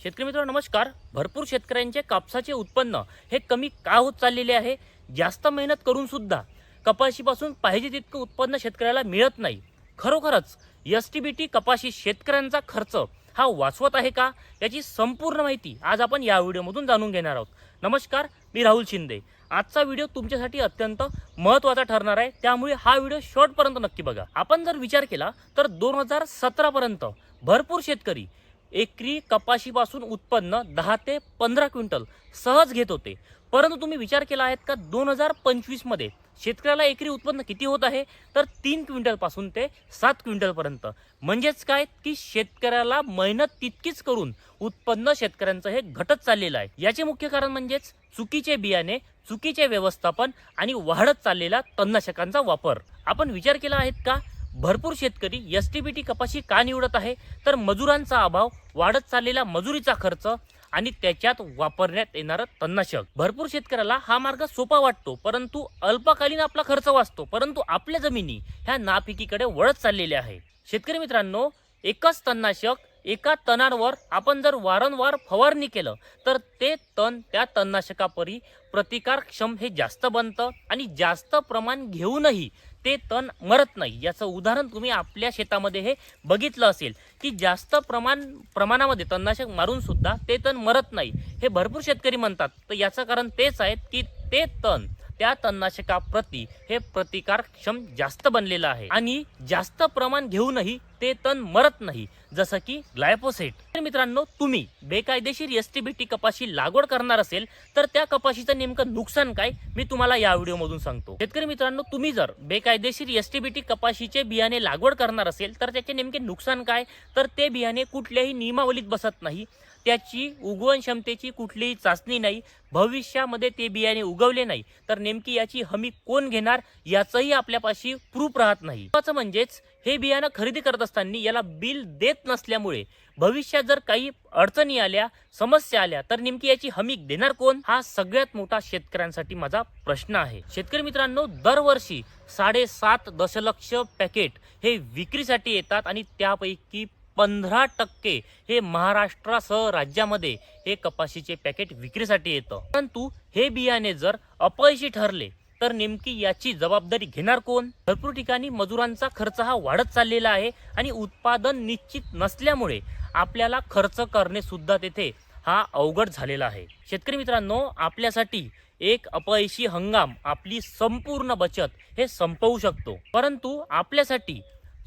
शेतकरी मित्रांनो नमस्कार. भरपूर शेतकऱ्यांचे कापसाचे उत्पन्न हे कमी का होत चाललेले आहे. जास्त मेहनत करून सुद्धा कपाशीपासून पाहिजे तितकं उत्पन्न शेतकऱ्याला मिळत नाही. खरोखरच एसटीबीटी कपाशी शेतकऱ्यांचा खर्च हा वाचवत आहे का, याची संपूर्ण माहिती आज आपण या व्हिडिओमधून जाणून घेणार आहोत. नमस्कार, मी राहुल शिंदे. आजचा व्हिडिओ तुमच्यासाठी अत्यंत महत्त्वाचा ठरणार आहे, त्यामुळे हा व्हिडिओ शेवटपर्यंत नक्की बघा. आपण जर विचार केला तर 2017 पर्यंत भरपूर शेतकरी एकरी कपाशीपासून उत्पन्न 10 ते 15 क्विंटल सहज घेत होते. परंतु तुम्ही विचार केला आहेत का 2025 मध्ये शेतकऱ्याला एकरी उत्पन्न किती होत आहे, तर 3 क्विंटल पासून ते 7 क्विंटल पर्यंत. म्हणजेच काय की शेतकऱ्याला मेहनत तितकीच करून उत्पन्न शेतकऱ्यांचं हे घटत चाललेलं आहे. याचे मुख्य कारण म्हणजेच चुकीचे बियाणे, चुकीचे व्यवस्थापन आणि वाढत चाललेला तणनाशकांचा वापर. आपण विचार केला आहेत का भरपूर शेतकरी एसटीबीटी कपाशी का निवडत आहे, तर मजुरांचा अभाव, वाढत चाललेला मजुरीचा खर्च आणि त्याच्यात वापरण्यात येणारं तणनाशक. भरपूर शेतकऱ्याला हा मार्ग सोपा वाटतो, परंतु अल्पकालीन आपला खर्च वाचतो, परंतु आपल्या जमिनी ह्या नापिकीकडे वळत चाललेल्या आहे. शेतकरी मित्रांनो, एकच तणनाशक एका तणांवर आपण जर वारंवार फवारणी केलं तर ते तण त्या तणनाशकापरी प्रतिकारक्षम हे जास्त बनतं आणि जास्त प्रमाण घेऊनही ते तण मरत नाही. याचं उदाहरण तुम्ही आपल्या शेतामध्ये हे बघितलं असेल की जास्त प्रमाणामध्ये तणनाशक मारून सुद्धा ते तण मरत नाही. हे भरपूर शेतकरी म्हणतात, तर याचं कारण तेच आहे की ते तण त्या तणनाशकाप्रती हे प्रतिकारक्षम जास्त बनलेलं आहे आणि जास्त प्रमाण घेऊनही ते तण मरत नाही, जसं की ग्लायफोसेट. तर मित्रांनो, तुम्ही बेकायदेशीर एसटीबीटी कपाशी लागवड करणार असेल तर त्या कपाशीचं नेमकं नुकसान काय, मी तुम्हाला या व्हिडिओमधून सांगतो. शेतकरी मित्रांनो, तुम्ही जर बेकायदेशीर एसटीबीटी कपाशीचे बियाणे लागवड करणार असेल तर त्याचे नेमके नुकसान काय, तर ते बियाणे कुठल्याही नियमावलीत बसत नाही, त्याची उगवण क्षमतेची कुठलीही चाचणी नाही, भविष्यामध्ये ते बियाणे उगवले नाही तर नेमकी याची हमी कोण घेणार याचंही आपल्यापाशी प्रूफ राहत नाही. म्हणजेच हे बियाणं खरेदी करत असताना याला बिल देत नसल्यामुळे भविष्यात जर काही अडचणी आल्या, समस्या आल्या तर नेमकी याची हमी देणार कोण, हा सगळ्यात मोठा शेतकऱ्यांसाठी माझा प्रश्न आहे. शेतकरी मित्रांनो, दरवर्षी 7.5 दशलक्ष पॅकेट हे विक्रीसाठी येतात आणि त्यापैकी 15% हे महाराष्ट्रासह राज्यामध्ये हे कपाशीचे पॅकेट विक्रीसाठी येतं. परंतु हे बियाणे जर अपयशी ठरले तर नेमकी याची जबाबदारी घेणार कोण. भरपूर ठिकाणी मजुरांचा खर्च हा वाढत चाललेला आहे आणि उत्पादन निश्चित नसल्यामुळे आपल्याला खर्च करणे सुद्धा तेथे हा अवघड झालेला आहे. शेतकरी मित्रांनो, आपल्यासाठी एक अपयशी हंगाम आपली संपूर्ण बचत हे संपवू शकतो. परंतु आपल्यासाठी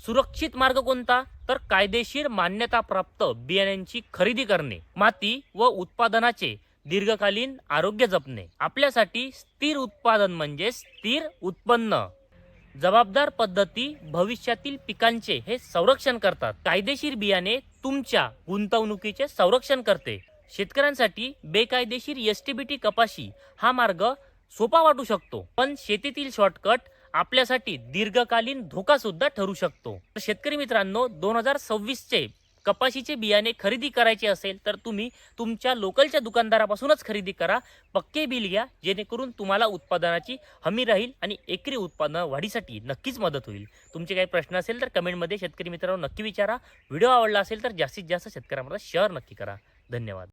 सुरक्षित मार्ग कोणता, तर कायदेशीर मान्यता प्राप्त बियाण्यांची खरेदी करणे, माती व उत्पादनाचे दीर्घकालीन आरोग्य जपणे. आपल्यासाठी स्थिर उत्पादन म्हणजे स्थिर उत्पन्न. जबाबदार पद्धती भविष्यातील पिकांचे हे संरक्षण करतात. कायदेशीर बियाणे तुमच्या गुंतवणुकीचे संरक्षण करते. शेतकऱ्यांसाठी बेकायदेशीर एसटीबीटी कपाशी हा मार्ग सोपा वाटू शकतो, पण शेतीतील शॉर्टकट आपल्यासाठी दीर्घकालीन धोका सुद्धा ठरू शकतो. तर शेतकरी मित्रांनो, 2026 चे कपाशीचे बियाणे खरेदी करायचे असेल तर तुम्ही तुमच्या लोकलच्या दुकानदारापासूनच खरेदी करा. पक्के बिल घ्या, जेणेकरून तुम्हाला उत्पादनाची हमी राहील आणि एकरी उत्पादन वाढीसाठी नक्कीच मदत होईल. तुमचे काही प्रश्न असेल तर कमेंटमध्ये शेतकरी मित्रांनो नक्की विचारा. व्हिडिओ आवडला असेल तर जास्तीत जास्त शेतकऱ्यांना शेअर नक्की करा. धन्यवाद.